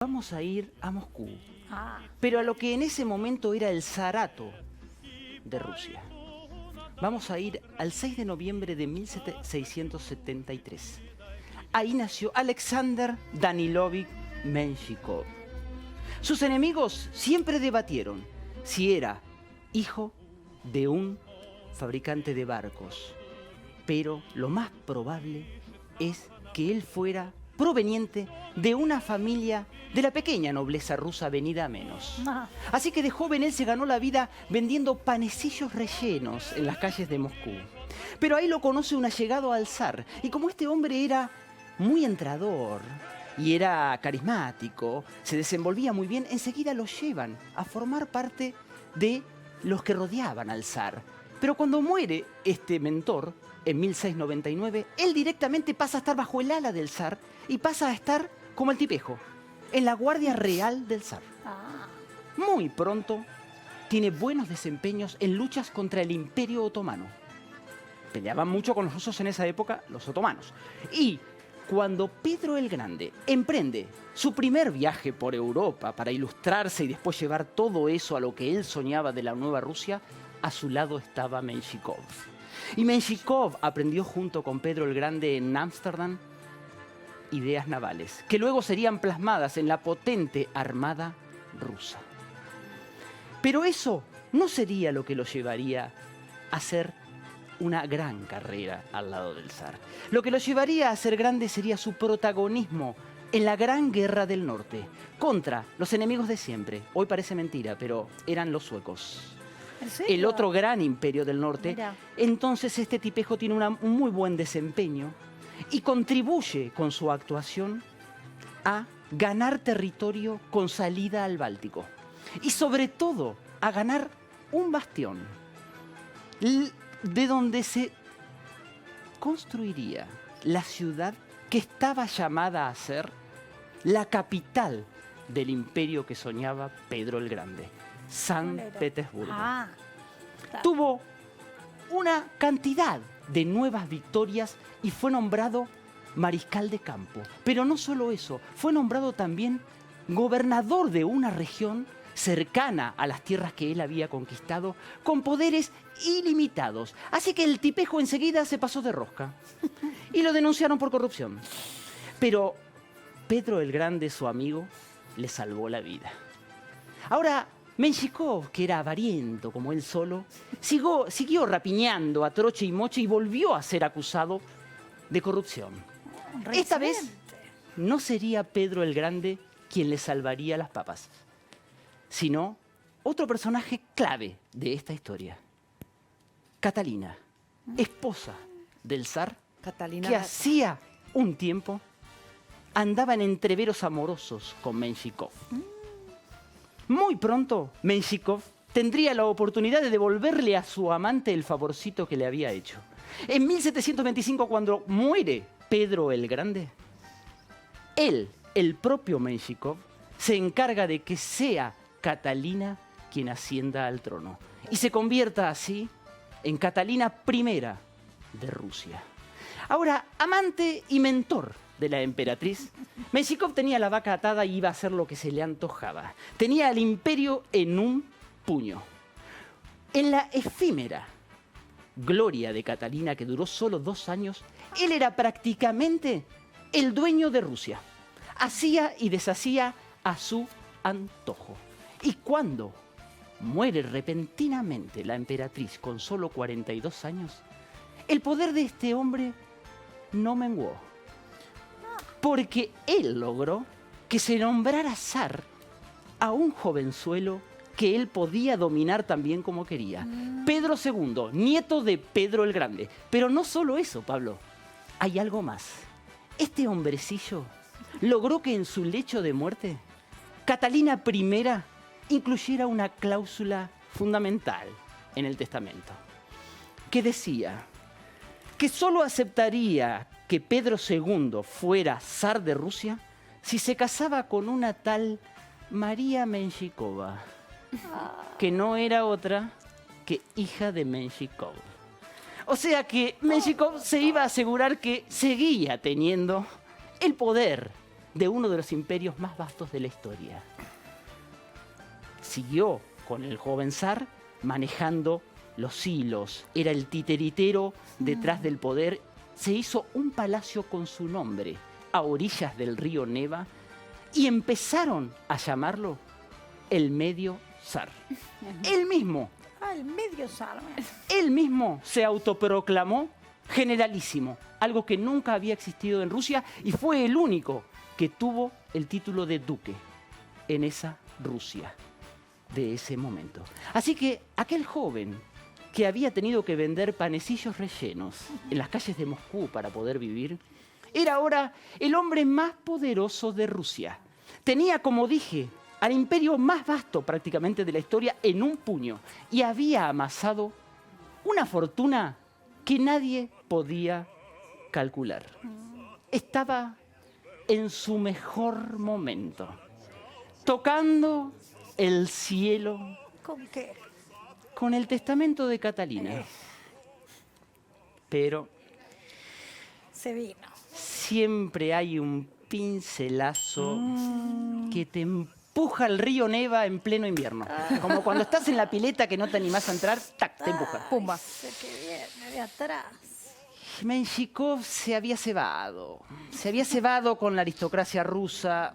Vamos a ir a Moscú, pero a lo que en ese momento era el Zarato de Rusia. Vamos a ir al 6 de noviembre de 1673. Ahí nació Alexander Danilovich Menshikov. Sus enemigos siempre debatieron si era hijo de un fabricante de barcos, pero lo más probable es que él fuera proveniente de una familia de la pequeña nobleza rusa venida a menos. Así que de joven él se ganó la vida vendiendo panecillos rellenos en las calles de Moscú. Pero ahí lo conoce un allegado al zar, y como este hombre era muy entrador y era carismático, se desenvolvía muy bien, enseguida lo llevan a formar parte de los que rodeaban al zar. Pero cuando muere este mentor, en 1699, él directamente pasa a estar bajo el ala del zar y pasa a estar como el tipejo, en la guardia real del zar. Muy pronto tiene buenos desempeños en luchas contra el Imperio Otomano. Peleaban mucho con los rusos en esa época, los otomanos. Y cuando Pedro el Grande emprende su primer viaje por Europa para ilustrarse y después llevar todo eso a lo que él soñaba de la nueva Rusia, a su lado estaba Menshikov. Y Menshikov aprendió junto con Pedro el Grande en Ámsterdam ideas navales, que luego serían plasmadas en la potente armada rusa. Pero eso no sería lo que lo llevaría a hacer una gran carrera al lado del zar. Lo que lo llevaría a ser grande sería su protagonismo en la Gran Guerra del Norte, contra los enemigos de siempre. Hoy parece mentira, pero eran los suecos. El otro gran imperio del norte. Mira. Entonces este tipejo tiene un muy buen desempeño y contribuye con su actuación a ganar territorio con salida al Báltico. Y sobre todo a ganar un bastión de donde se construiría la ciudad que estaba llamada a ser la capital del imperio que soñaba Pedro el Grande. San Petersburgo. Tuvo una cantidad de nuevas victorias y fue nombrado mariscal de campo. Pero no solo eso, fue nombrado también gobernador de una región cercana a las tierras que él había conquistado, con poderes ilimitados. Así que el tipejo enseguida se pasó de rosca y lo denunciaron por corrupción. Pero Pedro el Grande, su amigo, le salvó la vida. Ahora, Menshikov, que era avariento como él solo, siguió rapiñando a troche y moche y volvió a ser acusado de corrupción. Esta vez no sería Pedro el Grande quien le salvaría las papas, sino otro personaje clave de esta historia. Catalina, esposa del zar, que hacía un tiempo andaba en entreveros amorosos con Menshikov. Muy pronto, Menshikov tendría la oportunidad de devolverle a su amante el favorcito que le había hecho. En 1725, cuando muere Pedro el Grande, él, el propio Menshikov, se encarga de que sea Catalina quien ascienda al trono y se convierta así en Catalina I de Rusia. Ahora, amante y mentor de la emperatriz, Menshikov tenía la vaca atada y iba a hacer lo que se le antojaba. Tenía el imperio en un puño. En la efímera gloria de Catalina, que duró solo 2 años, él era prácticamente el dueño de Rusia. Hacía y deshacía a su antojo. Y cuando muere repentinamente la emperatriz con solo 42 años, el poder de este hombre no menguó. Porque él logró que se nombrara zar a un jovenzuelo que él podía dominar tan bien como quería. Pedro II, nieto de Pedro el Grande. Pero no solo eso, Pablo. Hay algo más. Este hombrecillo logró que en su lecho de muerte, Catalina I incluyera una cláusula fundamental en el testamento, que decía que solo aceptaría que Pedro II fuera zar de Rusia si se casaba con una tal María Menshikova, que no era otra que hija de Menshikov. O sea que Menshikov se iba a asegurar que seguía teniendo el poder de uno de los imperios más vastos de la historia. Siguió con el joven zar manejando los hilos, era el titeritero detrás del poder. Se hizo un palacio con su nombre a orillas del río Neva y empezaron a llamarlo el medio zar. Él mismo. El medio zar. Él mismo se autoproclamó generalísimo, algo que nunca había existido en Rusia y fue el único que tuvo el título de duque en esa Rusia de ese momento. Así que aquel joven que había tenido que vender panecillos rellenos en las calles de Moscú para poder vivir, era ahora el hombre más poderoso de Rusia. Tenía, como dije, al imperio más vasto prácticamente de la historia en un puño y había amasado una fortuna que nadie podía calcular. Estaba en su mejor momento, tocando el cielo. ¿Con qué? Con el testamento de Catalina. Pero se vino. Siempre hay un pincelazo que te empuja al río Neva en pleno invierno. Como cuando estás en la pileta que no te animás a entrar, ¡tac!, te empuja. ¡Pumba! Sé que viene de atrás. Menshikov se había cebado. Se había cebado con la aristocracia rusa.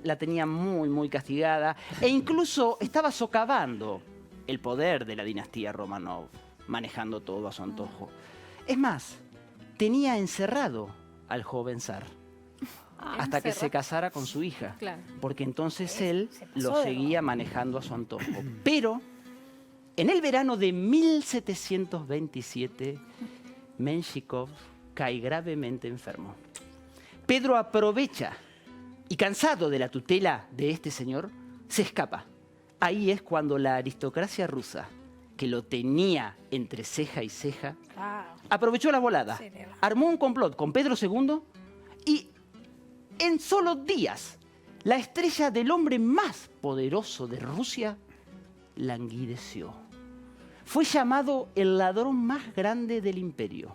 La tenía muy, muy castigada. E incluso estaba socavando el poder de la dinastía Romanov, manejando todo a su antojo. Es más, tenía encerrado al joven zar hasta que se casara con su hija, porque entonces él lo seguía manejando a su antojo. Pero en el verano de 1727, Menshikov cae gravemente enfermo. Pedro aprovecha y, cansado de la tutela de este señor, se escapa. Ahí es cuando la aristocracia rusa, que lo tenía entre ceja y ceja, aprovechó la volada, armó un complot con Pedro II y en solo días la estrella del hombre más poderoso de Rusia languideció. Fue llamado el ladrón más grande del imperio.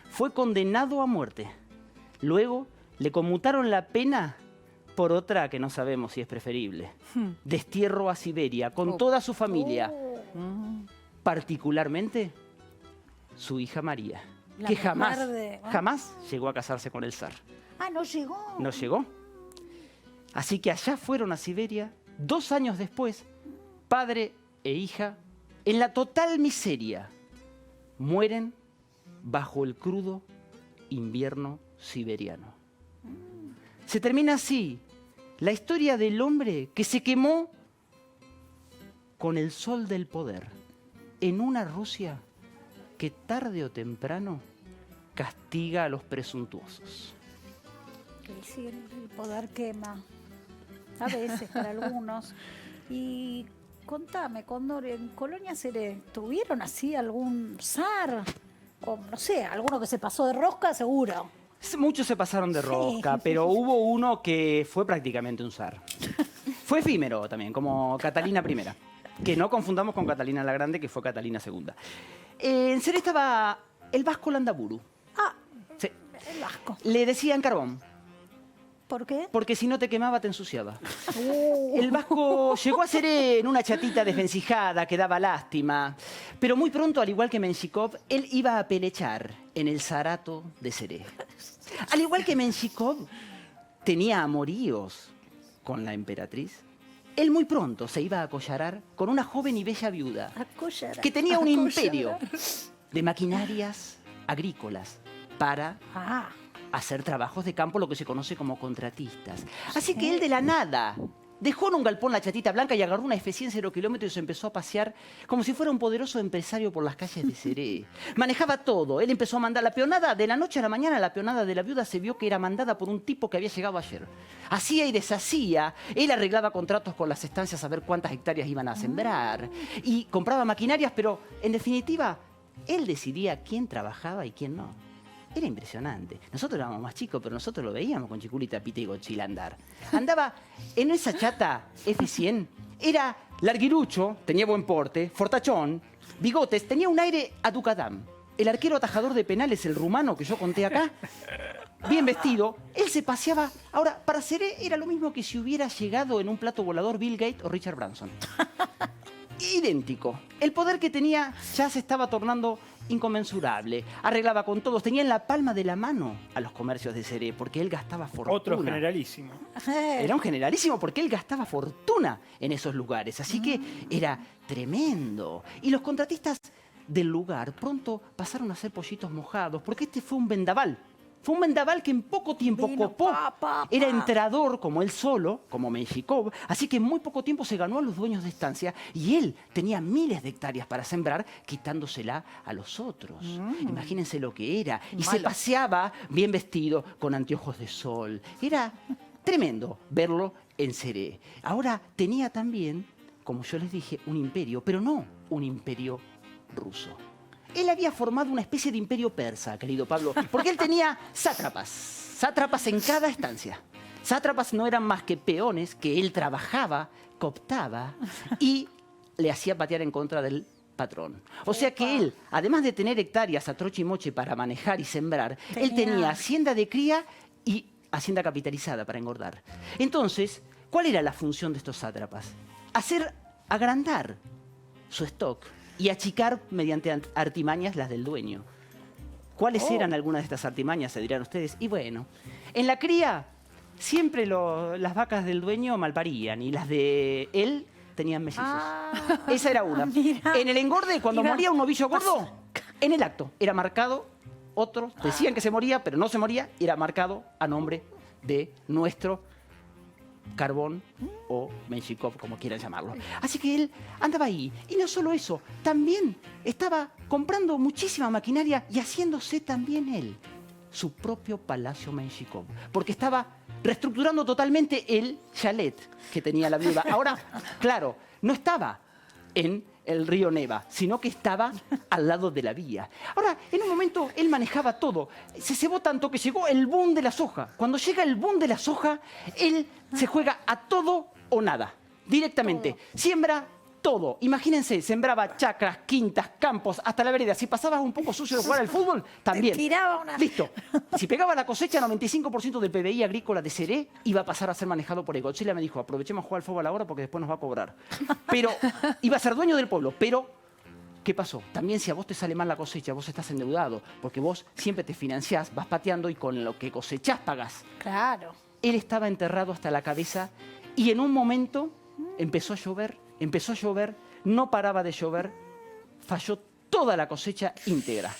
Fue condenado a muerte. Luego le conmutaron la pena por otra que no sabemos si es preferible. Destierro a Siberia con toda su familia. Particularmente su hija María, que jamás llegó a casarse con el zar. No llegó. No llegó. Así que allá fueron a Siberia. 2 años después, padre e hija, en la total miseria, mueren bajo el crudo invierno siberiano. Se termina así la historia del hombre que se quemó con el sol del poder en una Rusia que tarde o temprano castiga a los presuntuosos. Sí, el poder quema, a veces para algunos. Y contame, Cóndor, ¿en Colonia Seré tuvieron así algún zar? O no sé, alguno que se pasó de rosca, seguro. Muchos se pasaron de rosca, pero hubo uno que fue prácticamente un zar. Fue efímero también, como Catalina I, que no confundamos con Catalina la Grande, que fue Catalina II. En Seré estaba el vasco Landaburu. Sí. El vasco. Le decían carbón. ¿Por qué? Porque si no te quemaba, te ensuciaba. El vasco llegó a Seré en una chatita desvencijada que daba lástima. Pero muy pronto, al igual que Menshikov, él iba a pelechar en el zarato de Seré. Al igual que Menshikov tenía amoríos con la emperatriz, él muy pronto se iba a acollarar con una joven y bella viuda que tenía un imperio de maquinarias agrícolas para hacer trabajos de campo, lo que se conoce como contratistas. Así que él de la nada dejó en un galpón la chatita blanca y agarró una F100 0 kilómetros y se empezó a pasear como si fuera un poderoso empresario por las calles de Seré. Manejaba todo. Él empezó a mandar la peonada. De la noche a la mañana, la peonada de la viuda se vio que era mandada por un tipo que había llegado ayer. Hacía y deshacía. Él arreglaba contratos con las estancias a ver cuántas hectáreas iban a sembrar. Y compraba maquinarias, pero en definitiva, él decidía quién trabajaba y quién no. Era impresionante. Nosotros éramos más chicos, pero nosotros lo veíamos con Chiculita, Pita y Godzilla andar. Andaba en esa chata F100. Era larguirucho, tenía buen porte, fortachón, bigotes, tenía un aire a Ducadam. El arquero atajador de penales, el rumano que yo conté acá, bien vestido, él se paseaba. Ahora, para Seré era lo mismo que si hubiera llegado en un plato volador Bill Gates o Richard Branson. Idéntico. El poder que tenía ya se estaba tornando inconmensurable. Arreglaba con todos. Tenía en la palma de la mano a los comercios de Seré porque él gastaba fortuna. Otro generalísimo. Era un generalísimo porque él gastaba fortuna en esos lugares. Así que era tremendo. Y los contratistas del lugar pronto pasaron a ser pollitos mojados porque este fue un vendaval. Fue un vendaval que en poco tiempo copó. Era entrador como él solo, como Menshikov, así que en muy poco tiempo se ganó a los dueños de estancia y él tenía miles de hectáreas para sembrar, quitándosela a los otros. Imagínense lo que era. Y se paseaba bien vestido, con anteojos de sol. Era tremendo verlo en Seré. Ahora tenía también, como yo les dije, un imperio, pero no un imperio ruso. Él había formado una especie de imperio persa, querido Pablo, porque él tenía sátrapas en cada estancia. Sátrapas no eran más que peones que él trabajaba, cooptaba y le hacía patear en contra del patrón. O sea que él, además de tener hectáreas a troche y moche para manejar y sembrar, él tenía hacienda de cría y hacienda capitalizada para engordar. Entonces, ¿cuál era la función de estos sátrapas? Agrandar su stock y achicar mediante artimañas las del dueño. ¿Cuáles eran algunas de estas artimañas, se dirán ustedes? Y bueno, en la cría siempre las vacas del dueño malparían y las de él tenían mellizos. Esa era una. En el engorde, cuando moría un novillo gordo, en el acto era marcado otro, decían que se moría, pero no se moría, y era marcado a nombre de nuestro Carbón o Menshikov, como quieran llamarlo. Así que él andaba ahí. Y no solo eso, también estaba comprando muchísima maquinaria y haciéndose también él su propio palacio Menshikov. Porque estaba reestructurando totalmente el chalet que tenía la viuda. Ahora, claro, no estaba en el río Neva, sino que estaba al lado de la vía. Ahora, en un momento él manejaba todo. Se cebó tanto que llegó el boom de la soja. Cuando llega el boom de la soja, él se juega a todo o nada, directamente. Siembra todo. Imagínense, sembraba chacras, quintas, campos, hasta la vereda. Si pasabas un poco sucio de jugar al fútbol, también. Tiraba una... Listo. Si pegaba la cosecha, 95% del PBI agrícola de Seré iba a pasar a ser manejado por Egochila. Me dijo, aprovechemos a jugar al fútbol ahora porque después nos va a cobrar. Pero iba a ser dueño del pueblo. Pero, ¿qué pasó? También si a vos te sale mal la cosecha, vos estás endeudado. Porque vos siempre te financiás, vas pateando y con lo que cosechás pagás. Claro. Él estaba enterrado hasta la cabeza y en un momento empezó a llover, no paraba de llover, falló toda la cosecha íntegra.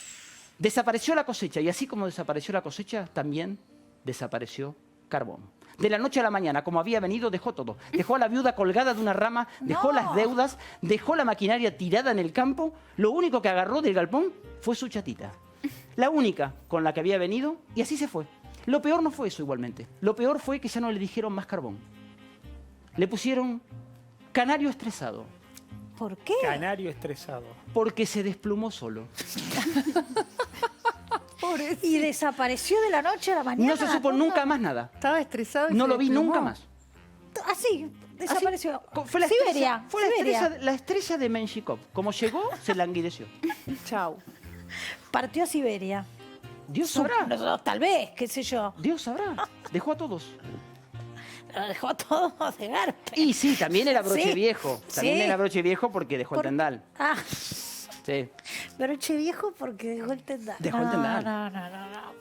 Desapareció la cosecha y así como desapareció la cosecha, también desapareció Carbón. De la noche a la mañana, como había venido, dejó todo. Dejó a la viuda colgada de una rama, dejó las deudas, dejó la maquinaria tirada en el campo. Lo único que agarró del galpón fue su chatita. La única con la que había venido y así se fue. Lo peor no fue eso igualmente. Lo peor fue que ya no le dijeron más Carbón. Le pusieron Canario estresado. ¿Por qué? Canario estresado. Porque se desplumó solo. Y desapareció de la noche a la mañana. No se supo nunca más nada. Estaba estresado y No se lo vi desplomó. nunca más. Así, desapareció. Fue la Siberia. estrella, fue la estrella de Menshikov. Como llegó, se languideció. Chau. Partió a Siberia. Dios sabrá. No, tal vez, qué sé yo. Dios sabrá. Dejó a todos. Lo dejó todo de garpe. Y sí, también era broche Sí, viejo. También sí. era broche viejo porque dejó el tendal. Ah, Sí. broche viejo porque dejó el tendal. Dejó el tendal. No.